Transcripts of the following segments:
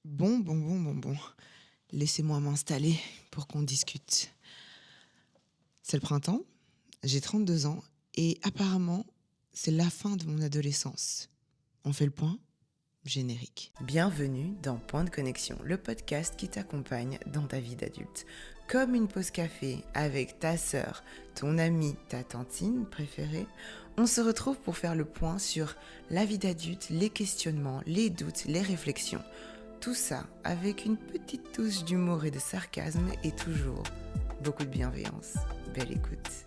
Bon. Laissez-moi m'installer pour qu'on discute. C'est le printemps, j'ai 32 ans et apparemment, c'est la fin de mon adolescence. On fait le point? Générique. Bienvenue dans Point de connexion, le podcast qui t'accompagne dans ta vie d'adulte. Comme une pause café avec ta sœur, ton amie, ta tantine préférée, on se retrouve pour faire le point sur la vie d'adulte, les questionnements, les doutes, les réflexions. Tout ça avec une petite touche d'humour et de sarcasme et toujours beaucoup de bienveillance. Belle écoute.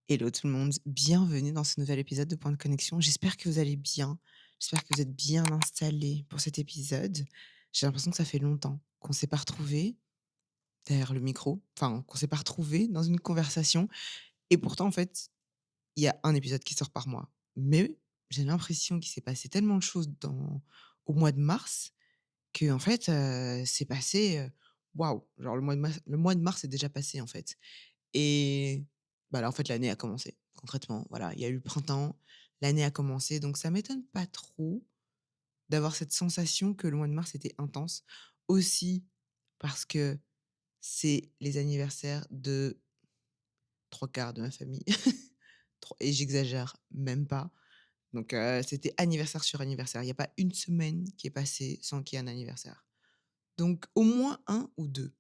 Hello tout le monde, bienvenue dans ce nouvel épisode de Point de connexion. J'espère que vous allez bien, j'espère que vous êtes bien installés pour cet épisode. J'ai l'impression que ça fait longtemps qu'on ne s'est pas retrouvés derrière le micro, enfin qu'on ne s'est pas retrouvés dans une conversation. Et pourtant, en fait, il y a un épisode qui sort par mois. Mais j'ai l'impression qu'il s'est passé tellement de choses au mois de mars que en fait, c'est passé, waouh! Genre le mois de mars est déjà passé, en fait. Et bah, là, en fait, l'année a commencé, concrètement. Voilà, il y a eu le printemps, l'année a commencé, donc ça m'étonne pas trop d'avoir cette sensation que le mois de mars était intense. Aussi parce que c'est les anniversaires de 3/4 de ma famille. Et j'exagère même pas. Donc c'était anniversaire sur anniversaire. Il y a pas une semaine qui est passée sans qu'il y ait un anniversaire. Donc au moins un ou 2.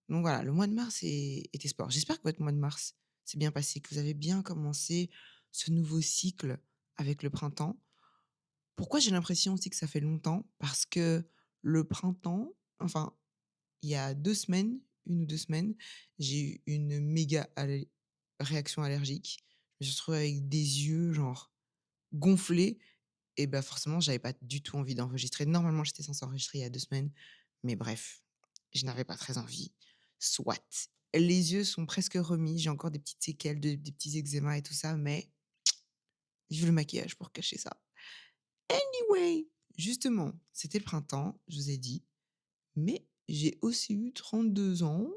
Donc voilà, le mois de mars était sport. J'espère que votre mois de mars s'est bien passé, que vous avez bien commencé ce nouveau cycle avec le printemps. Pourquoi j'ai l'impression aussi que ça fait longtemps? Parce que le printemps, enfin, il y a 2 semaines, 1 ou 2 semaines, j'ai eu une méga réaction allergique. Je me suis retrouvée avec des yeux genre gonflés et bah, forcément, j'avais pas du tout envie d'enregistrer. Normalement, j'étais censée enregistrer il y a 2 semaines, mais bref, je n'avais pas très envie. Soit. Les yeux sont presque remis, j'ai encore des petites séquelles, des petits eczémas et tout ça, mais vive le maquillage pour cacher ça. Anyway, justement, c'était le printemps, je vous ai dit, mais j'ai aussi eu 32 ans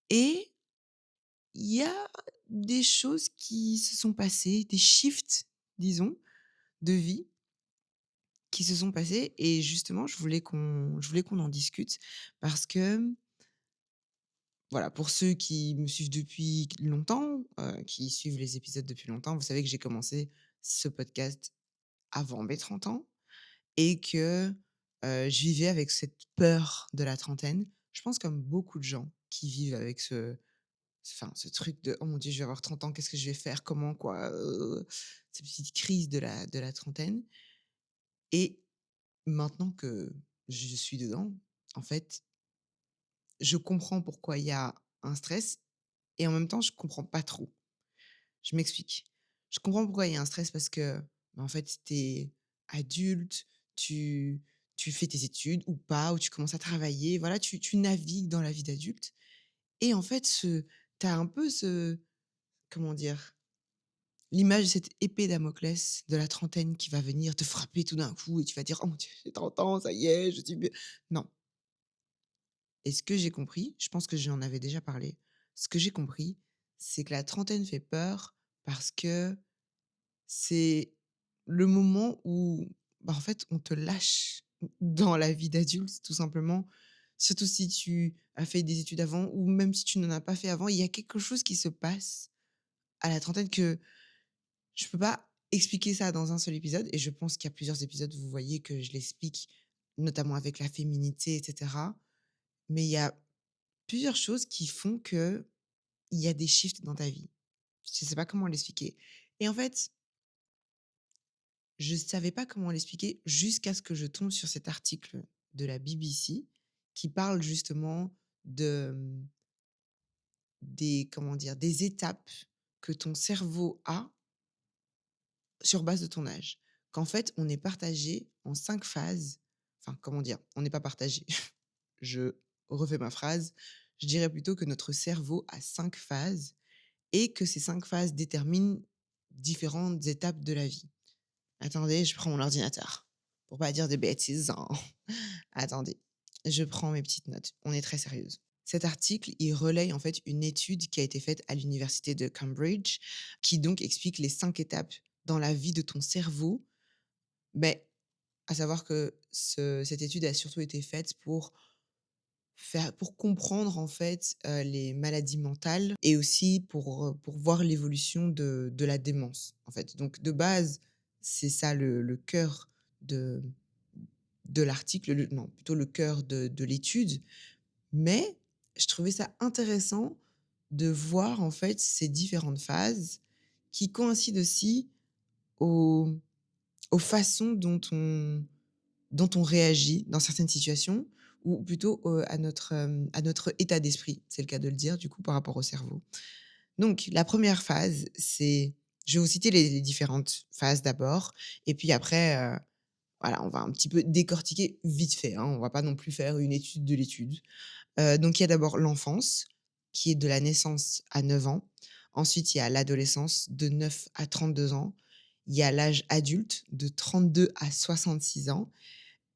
et il y a des choses qui se sont passées, des shifts, disons, de vie qui se sont passés et justement, je voulais qu'on en discute parce que, voilà, pour ceux qui me suivent depuis longtemps, qui suivent les épisodes depuis longtemps, vous savez que j'ai commencé ce podcast avant mes 30 ans et que, je vivais avec cette peur de la trentaine. Je pense comme beaucoup de gens qui vivent avec ce truc de: «Oh mon Dieu, je vais avoir 30 ans, qu'est-ce que je vais faire? Comment? Quoi?» Cette petite crise de la trentaine et maintenant que je suis dedans, en fait, je comprends pourquoi il y a un stress et en même temps, je comprends pas trop. Je m'explique. Je comprends pourquoi il y a un stress parce que, bah, en fait, tu es adulte, tu fais tes études ou pas, ou tu commences à travailler, voilà, tu navigues dans la vie d'adulte et en fait, tu as un peu comment dire? L'image de cette épée Damoclès de la trentaine qui va venir te frapper tout d'un coup et tu vas dire: «Oh mon Dieu, j'ai 30 ans, ça y est, je suis bien». Non. Et ce que j'ai compris, je pense que j'en avais déjà parlé, ce que j'ai compris, c'est que la trentaine fait peur parce que c'est le moment où, bah, en fait, on te lâche dans la vie d'adulte, tout simplement. Surtout si tu as fait des études avant ou même si tu n'en as pas fait avant, il y a quelque chose qui se passe à la trentaine que je peux pas expliquer ça dans un seul épisode et je pense qu'il y a plusieurs épisodes, vous voyez que je l'explique, notamment avec la féminité et cetera. Mais il y a plusieurs choses qui font qu'il y a des shifts dans ta vie. Je sais pas comment l'expliquer et en fait, je savais pas comment l'expliquer jusqu'à ce que je tombe sur cet article de la BBC qui parle justement de, des comment dire? Des étapes que ton cerveau a sur base de ton âge. Qu'en fait, on est partagé en 5 phases. Enfin, comment dire? On n'est pas partagé. Je refais ma phrase. Je dirais plutôt que notre cerveau a 5 phases et que ces 5 phases déterminent différentes étapes de la vie. Attendez, je prends mon ordinateur pour pas dire de bêtises, hein. Attendez, je prends mes petites notes. On est très sérieuse. Cet article, il relaye en fait une étude qui a été faite à l'université de Cambridge, qui donc explique les 5 étapes dans la vie de ton cerveau. Mais à savoir que cette étude a surtout été faite pour comprendre en fait, les maladies mentales et aussi pour voir l'évolution de la démence, en fait. Donc de base, c'est ça le cœur de de l'article, le non, plutôt le cœur de l'étude. Mais je trouvais ça intéressant de voir en fait ces différentes phases qui coïncident aussi aux aux façons dont on réagit dans certaines situations ou plutôt, à notre état d'esprit, c'est le cas de le dire du coup par rapport au cerveau. Donc la première phase, c'est je vais vous citer les différentes phases d'abord et puis après, voilà, on va un petit peu décortiquer vite fait, hein, on va pas non plus faire une étude de l'étude. Donc il y a d'abord l'enfance, qui est de la naissance à 9 ans. Ensuite, il y a l'adolescence de 9 à 32 ans. Il y a l'âge adulte de 32 à 66 ans.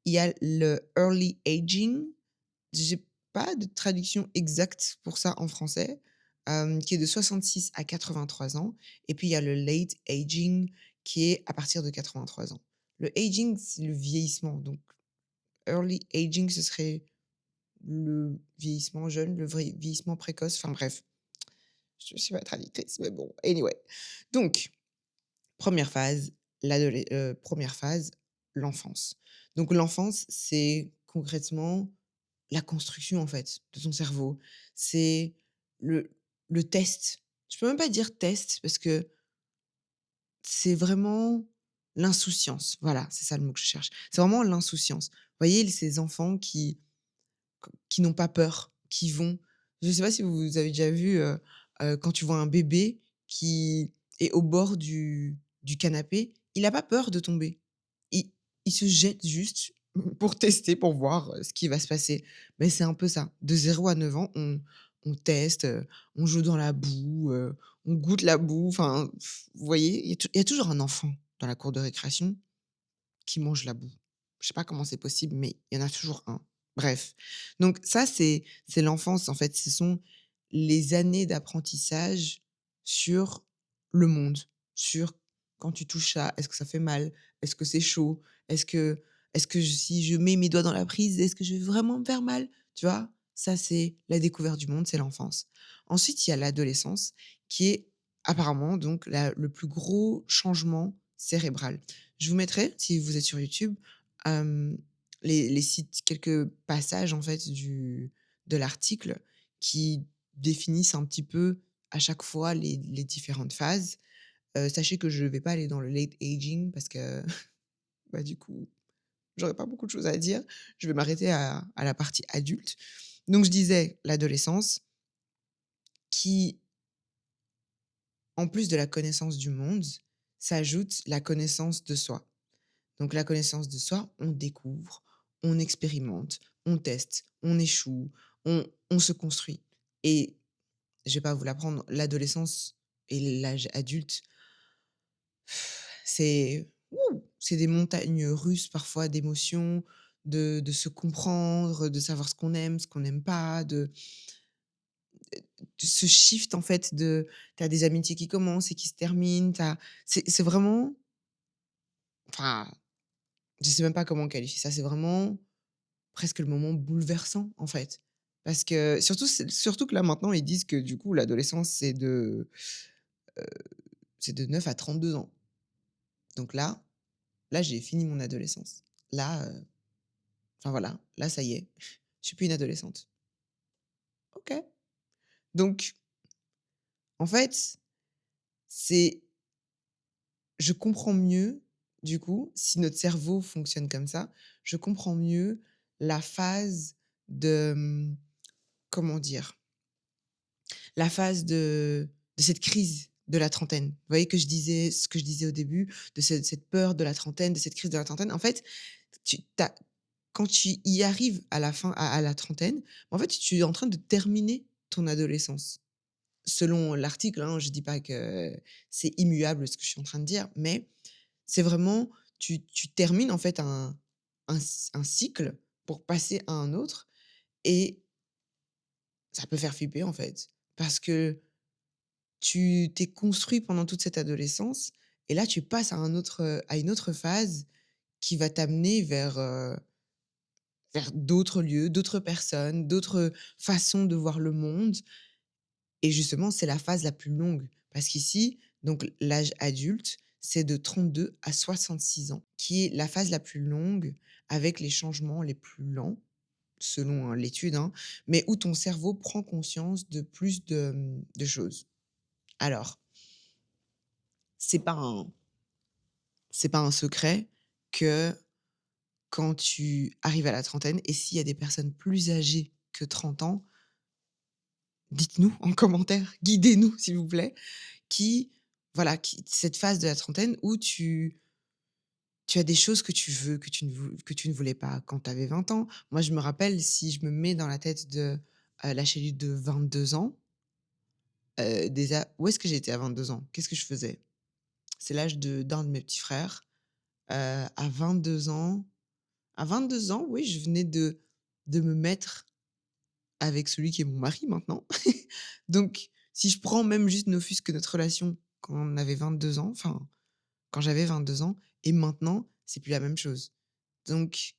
Il y a le early aging, j'ai pas de traduction exacte pour ça en français, qui est de 66 à 83 ans et puis il y a le late aging qui est à partir de 83 ans. Le aging, c'est le vieillissement, donc early aging, ce serait le vieillissement jeune, le vrai vieillissement précoce, enfin bref, je suis pas traductrice, mais bon, anyway. Donc, première phase, 1 phase, l'enfance. Donc l'enfance, c'est concrètement la construction, en fait, de ton cerveau. C'est le le test. Je peux même pas dire test parce que c'est vraiment l'insouciance. Voilà, c'est ça le mot que je cherche. C'est vraiment l'insouciance. Vous voyez ces enfants qui n'ont pas peur, qui vont je ne sais pas si vous avez déjà vu, quand tu vois un bébé qui est au bord du canapé, il a pas peur de tomber. Il il se jette juste pour tester, pour voir, ce qui va se passer. Mais c'est un peu ça. De 0 à 9 ans, on teste, on joue dans la boue, on goûte la boue, enfin, vous voyez? Il y a toujours un enfant dans la cour de récréation qui mange la boue. Je sais pas comment c'est possible, mais il y en a toujours un. Bref, donc ça, c'est l'enfance, en fait. Ce sont les années d'apprentissage sur le monde, sur quand tu touches ça, est-ce que ça fait mal? Est-ce que c'est chaud? Est-ce que si je mets mes doigts dans la prise, est-ce que je vais vraiment me faire mal? Tu vois? Ça, c'est la découverte du monde, c'est l'enfance. Ensuite, il y a l'adolescence qui est apparemment donc la le plus gros changement cérébral. Je vous mettrai, si vous êtes sur YouTube, hem, les sites quelques passages en fait de l'article qui définissent un petit peu à chaque fois les différentes phases. Sachez que je ne vais pas aller dans le late aging parce que, bah, du coup, j'aurais pas beaucoup de choses à dire. Je vais m'arrêter à la partie adulte. Donc je disais l'adolescence qui, en plus de la connaissance du monde, s'ajoute la connaissance de soi. Donc la connaissance de soi, on découvre, on expérimente, on teste, on échoue, on se construit et je vais pas vous l'apprendre, l'adolescence et l'âge adulte, c'est des montagnes russes parfois d'émotions, de se comprendre, de savoir ce qu'on n'aime pas, de ce shift en fait de tu as des amitiés qui commencent et qui se terminent, c'est vraiment enfin, je sais même pas comment qualifier ça, c'est vraiment presque le moment bouleversant, en fait. Parce que surtout que là, maintenant, ils disent que du coup, l'adolescence, c'est de 9 à 32 ans. Donc là, j'ai fini mon adolescence. Là, enfin voilà, là, ça y est, je suis plus une adolescente. OK. Donc en fait, c'est je comprends mieux, du coup, si notre cerveau fonctionne comme ça, je comprends mieux la phase de, comment dire? La phase de cette crise de la trentaine. Vous voyez que je disais ce que je disais au début, de cette peur de la trentaine, de cette crise de la trentaine. En fait, tu tu quand tu y arrives à la fin, à la trentaine, en fait, tu es en train de terminer ton adolescence. Selon l'article, hein, je dis pas que c'est immuable ce que je suis en train de dire, mais c'est vraiment tu termines en fait un cycle pour passer à un autre et ça peut faire flipper, en fait, parce que tu t'es construit pendant toute cette adolescence et là, tu passes à une autre phase qui va t'amener vers d'autres lieux, d'autres personnes, d'autres façons de voir le monde et justement, c'est la phase la plus longue parce qu'ici, donc l'âge adulte, c'est de 32 à 66 ans, qui est la phase la plus longue avec les changements les plus lents, selon, l'étude, hein, mais où ton cerveau prend conscience de plus de choses. Alors, c'est pas un c'est pas un secret que quand tu arrives à la trentaine et s'il y a des personnes plus âgées que 30 ans, dites-nous en commentaire, guidez-nous s'il vous plaît, qui voilà, qui cette phase de la trentaine où tu as des choses que tu veux, que tu ne voulais pas quand tu avais 20 ans. Moi, je me rappelle, si je me mets dans la tête de, la Chélie de 22 ans, déjà, où est-ce que j'étais à 22 ans? Qu'est-ce que je faisais? C'est l'âge d'un de mes petits frères. À 22 ans à 22 ans, oui, je venais de me mettre avec celui qui est mon mari maintenant. Donc si je prends même juste ne fût-ce que notre relation quand on avait 22 ans, enfin, quand j'avais 22 ans et maintenant, c'est plus la même chose. Donc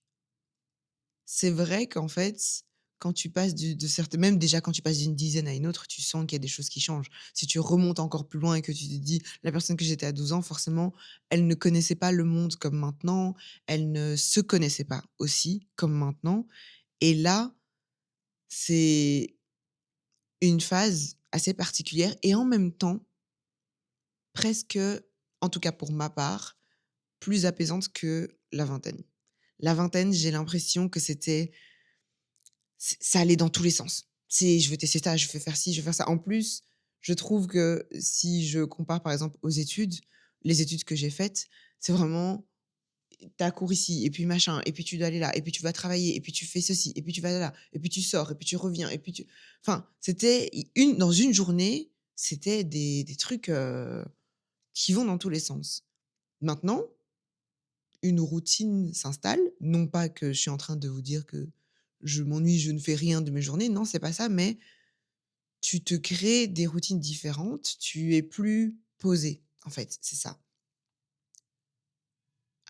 c'est vrai qu'en fait, quand tu passes de certaines même déjà quand tu passes d'une dizaine à une autre, tu sens qu'il y a des choses qui changent. Si tu remontes encore plus loin et que tu te dis: «La personne que j'étais à 12 ans, forcément, elle ne connaissait pas le monde comme maintenant, elle ne se connaissait pas aussi comme maintenant» et là, c'est une phase assez particulière et en même temps, presque, en tout cas pour ma part, plus apaisante que la vingtaine. La vingtaine, j'ai l'impression que ça allait dans tous les sens. C'est: «Je veux tester ça, je veux faire ci, je veux faire ça». En plus, je trouve que si je compare, par exemple, aux études, les études que j'ai faites, c'est vraiment tu as cours ici et puis machin et puis tu dois aller là et puis tu vas travailler et puis tu fais ceci et puis tu vas là et puis tu sors et puis tu reviens et puis tu enfin, c'était dans une journée, c'était des trucs, qui vont dans tous les sens. Maintenant, une routine s'installe, non pas que je suis en train de vous dire que je m'ennuie, je ne fais rien de mes journées, non, c'est pas ça, mais tu te crées des routines différentes, tu es plus posé, en fait, c'est ça.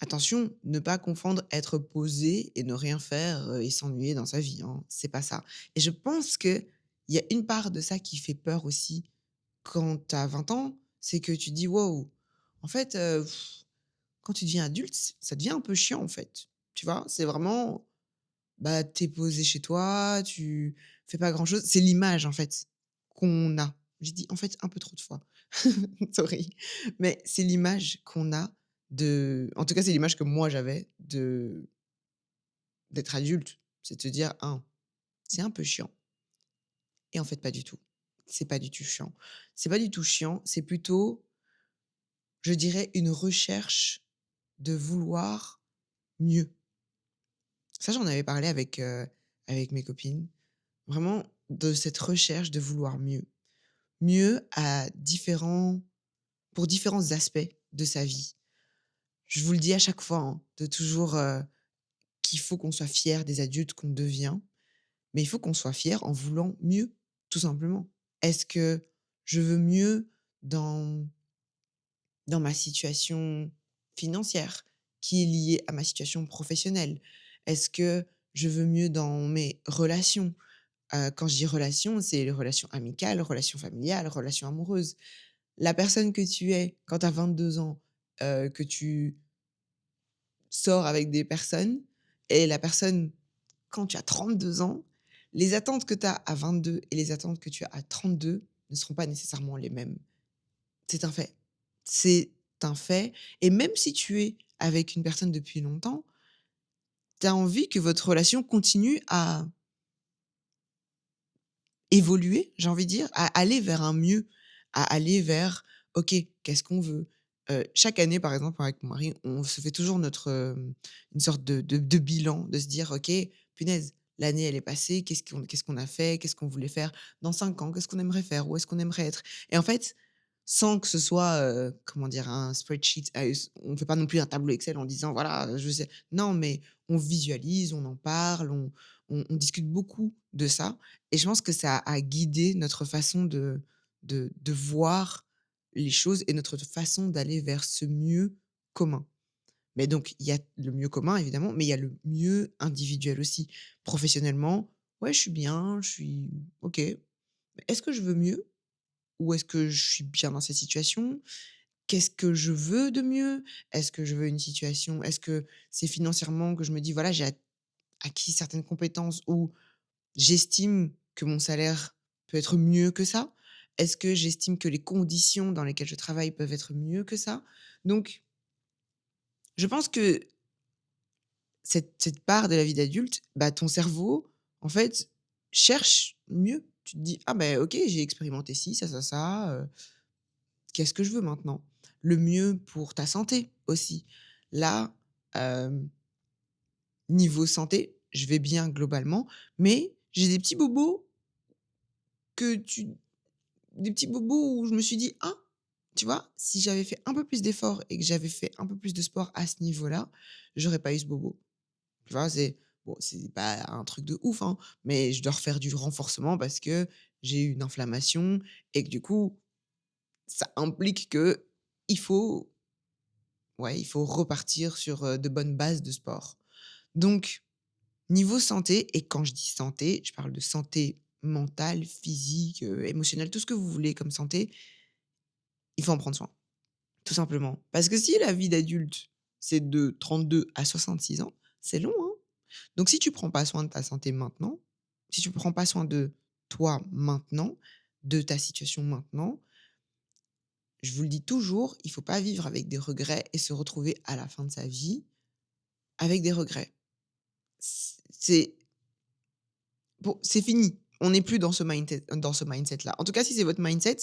Attention, ne pas confondre être posé et ne rien faire, et s'ennuyer dans sa vie, hein, c'est pas ça. Et je pense qu'il y a une part de ça qui fait peur aussi quand tu as 20 ans, c'est que tu dis: «Waouh, en fait, quand tu deviens adulte, ça devient un peu chiant, en fait». Tu vois? C'est vraiment, bah, tu es posé chez toi, tu fais pas grand-chose. C'est l'image, en fait, qu'on a. J'ai dit, en fait, un peu trop de fois. Sorry. Mais c'est l'image qu'on a en tout cas, c'est l'image que moi j'avais d'être adulte. C'est de te dire: «Hein, c'est un peu chiant» et en fait, pas du tout. C'est pas du tout chiant. C'est pas du tout chiant, c'est plutôt, je dirais, une recherche de vouloir mieux. Ça, j'en avais parlé avec mes copines. Vraiment de cette recherche de vouloir mieux. Mieux pour différents aspects de sa vie. Je vous le dis à chaque fois, hein, de toujours, qu'il faut qu'on soit fier des adultes qu'on devient, mais il faut qu'on soit fier en voulant mieux, tout simplement. Est-ce que je veux mieux dans ma situation financière, qui est liée à ma situation professionnelle? Est-ce que je veux mieux dans mes relations? Quand je dis relations, c'est les relations amicales, relations familiales, relations amoureuses. La personne que tu es quand tu as 22 ans, que tu sors avec des personnes et la personne quand tu as 32 ans, les attentes que tu as à 22 et les attentes que tu as à 32 ne seront pas nécessairement les mêmes. C'est un fait. C'est un fait et même si tu es avec une personne depuis longtemps, tu as envie que votre relation continue à évoluer, j'ai envie de dire, à aller vers un mieux, à aller vers: «OK, qu'est-ce qu'on veut?» Chaque année, par exemple, avec mon mari, on se fait toujours une sorte de bilan, de se dire: «OK, punaise, l'année elle est passée, qu'est-ce qu'on a fait? Qu'est-ce qu'on voulait faire dans 5 ans? Qu'est-ce qu'on aimerait faire? Où est-ce qu'on aimerait être?» et en fait, sans que ce soit, comment dire? Un spreadsheet, on ne fait pas non plus un tableau Excel en disant: «Voilà, je sais». Non, mais on visualise, on en parle, on discute beaucoup de ça et je pense que ça a guidé notre façon de voir les choses et notre façon d'aller vers ce mieux commun. Mais donc il y a le mieux commun évidemment, mais il y a le mieux individuel aussi. Professionnellement, ouais, je suis bien, je suis OK. Mais est-ce que je veux mieux? Ou est-ce que je suis bien dans cette situation? Qu'est-ce que je veux de mieux? Est-ce que je veux une situation est-ce que c'est financièrement que je me dis: «Voilà, j'ai acquis certaines compétences» ou j'estime que mon salaire peut être mieux que ça? Est-ce que j'estime que les conditions dans lesquelles je travaille peuvent être mieux que ça? Donc je pense que cette part de la vie d'adulte, bah, ton cerveau, en fait, cherche mieux. Tu te dis: «Ah ben OK, j'ai expérimenté ci, ça, qu'est-ce que je veux maintenant?» Le mieux pour ta santé aussi. Là, hem, niveau santé, je vais bien globalement, mais j'ai des petits bobos que tu des petits bobos où je me suis dit: «Ah!» Tu vois? Si j'avais fait un peu plus d'efforts et que j'avais fait un peu plus de sport à ce niveau-là, j'aurais pas eu ce bobo. Tu vois? C'est bon, c'est pas un truc de ouf, hein, mais je dois refaire du renforcement parce que j'ai eu une inflammation et que du coup, ça implique que il faut ouais, il faut repartir sur, de bonnes bases de sport. Donc niveau santé et quand je dis santé, je parle de santé mentale, physique, émotionnelle, tout ce que vous voulez comme santé, il faut en prendre soin, tout simplement. Parce que si la vie d'adulte, c'est de 32 à 66 ans, c'est long, hein? Donc si tu prends pas soin de ta santé maintenant, si tu prends pas soin de toi maintenant, de ta situation maintenant, je vous le dis toujours, il faut pas vivre avec des regrets et se retrouver à la fin de sa vie avec des regrets. C'est bon, c'est fini. On n'est plus dans ce mindset-là. En tout cas, si c'est votre mindset,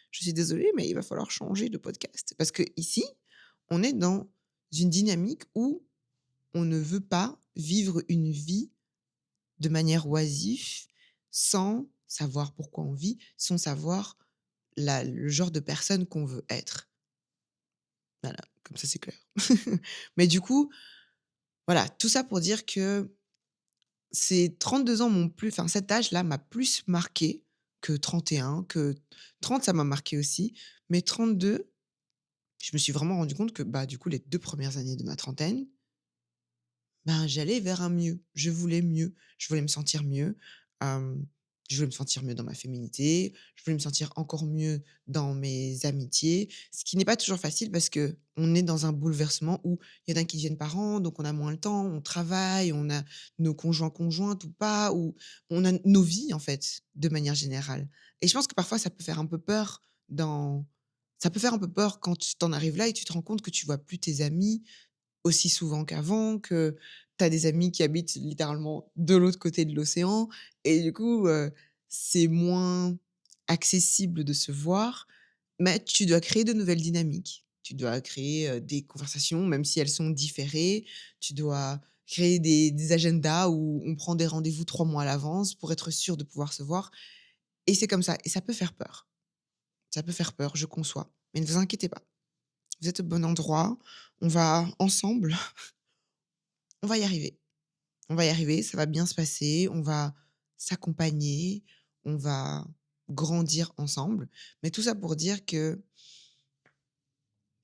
je suis désolée, mais il va falloir changer de podcast. Parce que ici, on est dans une dynamique où on ne veut pas vivre une vie de manière oisive, sans savoir pourquoi on vit, sans savoir le genre de personne qu'on veut être. Voilà, comme ça c'est clair. Mais du coup, voilà, tout ça pour dire que ces 32 ans m'ont plus enfin cet âge-là m'a plus marqué que 31, que 30 ça m'a marqué aussi, mais 32, je me suis vraiment rendu compte que, bah, du coup, les 2 premières années de ma trentaine, ben, j'allais vers un mieux. Je voulais mieux. Je voulais me sentir mieux. Hem, je voulais me sentir mieux dans ma féminité. Je voulais me sentir encore mieux dans mes amitiés. Ce qui n'est pas toujours facile parce que on est dans un bouleversement où il y en a qui deviennent parents, donc on a moins le temps, on travaille, on a nos conjoints, conjointes ou pas, ou on a nos vies, en fait, de manière générale. Et je pense que parfois ça peut faire un peu peur dans ça peut faire un peu peur quand tu en arrives là et tu te rends compte que tu vois plus tes amis aussi souvent qu'avant, que tu as des amis qui habitent littéralement de l'autre côté de l'océan et du coup, c'est moins accessible de se voir, mais tu dois créer de nouvelles dynamiques. Tu dois créer, des conversations, même si elles sont différées. Tu dois créer des agendas où on prend des rendez-vous 3 mois à l'avance pour être sûr de pouvoir se voir et c'est comme ça et ça peut faire peur. Ça peut faire peur, je conçois, mais ne vous inquiétez pas. Vous êtes au bon endroit. On va ensemble, on va y arriver. On va y arriver, ça va bien se passer, on va s'accompagner, on va grandir ensemble. Mais tout ça pour dire que,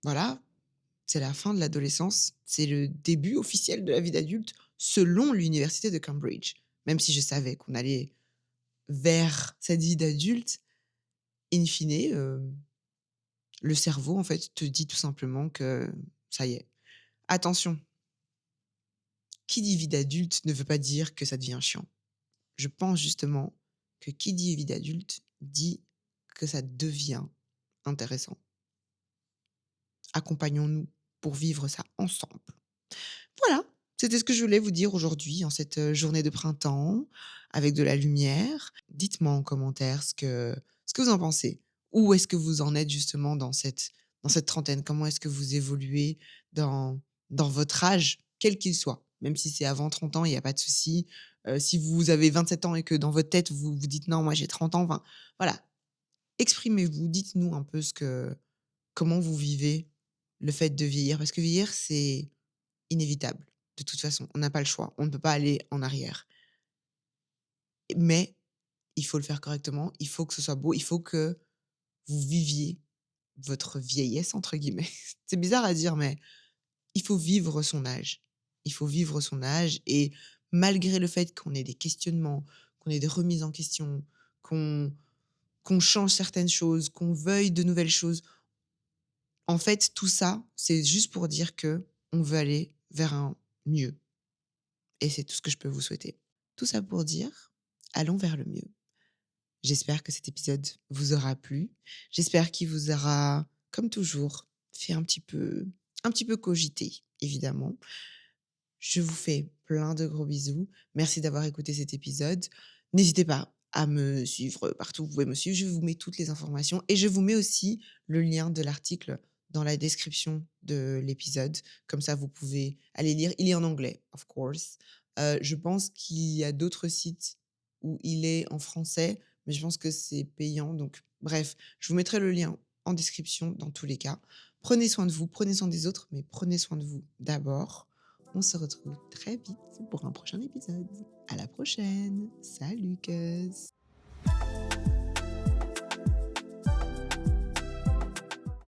voilà, c'est la fin de l'adolescence, c'est le début officiel de la vie d'adulte selon l'université de Cambridge. Même si je savais qu'on allait vers cette vie d'adulte, in fine, le cerveau, en fait, te dit tout simplement que ça y est. Attention, qui dit vie d'adulte ne veut pas dire que ça devient chiant. Je pense justement que qui dit vie d'adulte dit que ça devient intéressant. Accompagnons-nous pour vivre ça ensemble. Voilà, c'était ce que je voulais vous dire aujourd'hui en cette, journée de printemps avec de la lumière. Dites-moi en commentaire ce que vous en pensez. Où est-ce que vous en êtes justement dans cette trentaine? Comment est-ce que vous évoluez dans votre âge, quel qu'il soit? Même si c'est avant 30 ans, il y a pas de souci. Si vous avez 27 ans et que dans votre tête vous vous dites: «Non, moi j'ai 30 ans», enfin voilà, exprimez-vous, dites-nous un peu comment vous vivez le fait de vieillir, parce que vieillir, c'est inévitable. De toute façon, on n'a pas le choix, on ne peut pas aller en arrière. Mais il faut le faire correctement, il faut que ce soit beau, il faut que vous viviez votre «vieillesse» entre guillemets. C'est bizarre à dire, mais il faut vivre son âge. Il faut vivre son âge et malgré le fait qu'on ait des questionnements, qu'on ait des remises en question, qu'on qu'on change certaines choses, qu'on veuille de nouvelles choses, en fait, tout ça, c'est juste pour dire que on veut aller vers un mieux et c'est tout ce que je peux vous souhaiter. Tout ça pour dire, allons vers le mieux. J'espère que cet épisode vous aura plu. J'espère qu'il vous aura, comme toujours, fait un petit peu cogiter, évidemment. Je vous fais plein de gros bisous. Merci d'avoir écouté cet épisode. N'hésitez pas à me suivre partout où vous pouvez me suivre. Je vous mets toutes les informations et je vous mets aussi le lien de l'article dans la description de l'épisode. Comme ça, vous pouvez aller lire. Il est en anglais, of course. Je pense qu'il y a d'autres sites où il est en français, mais je pense que c'est payant. Donc, bref, je vous mettrai le lien en description dans tous les cas. Prenez soin de vous, prenez soin des autres, mais prenez soin de vous d'abord. On se retrouve très vite pour un prochain épisode. À la prochaine. Salut, cuz.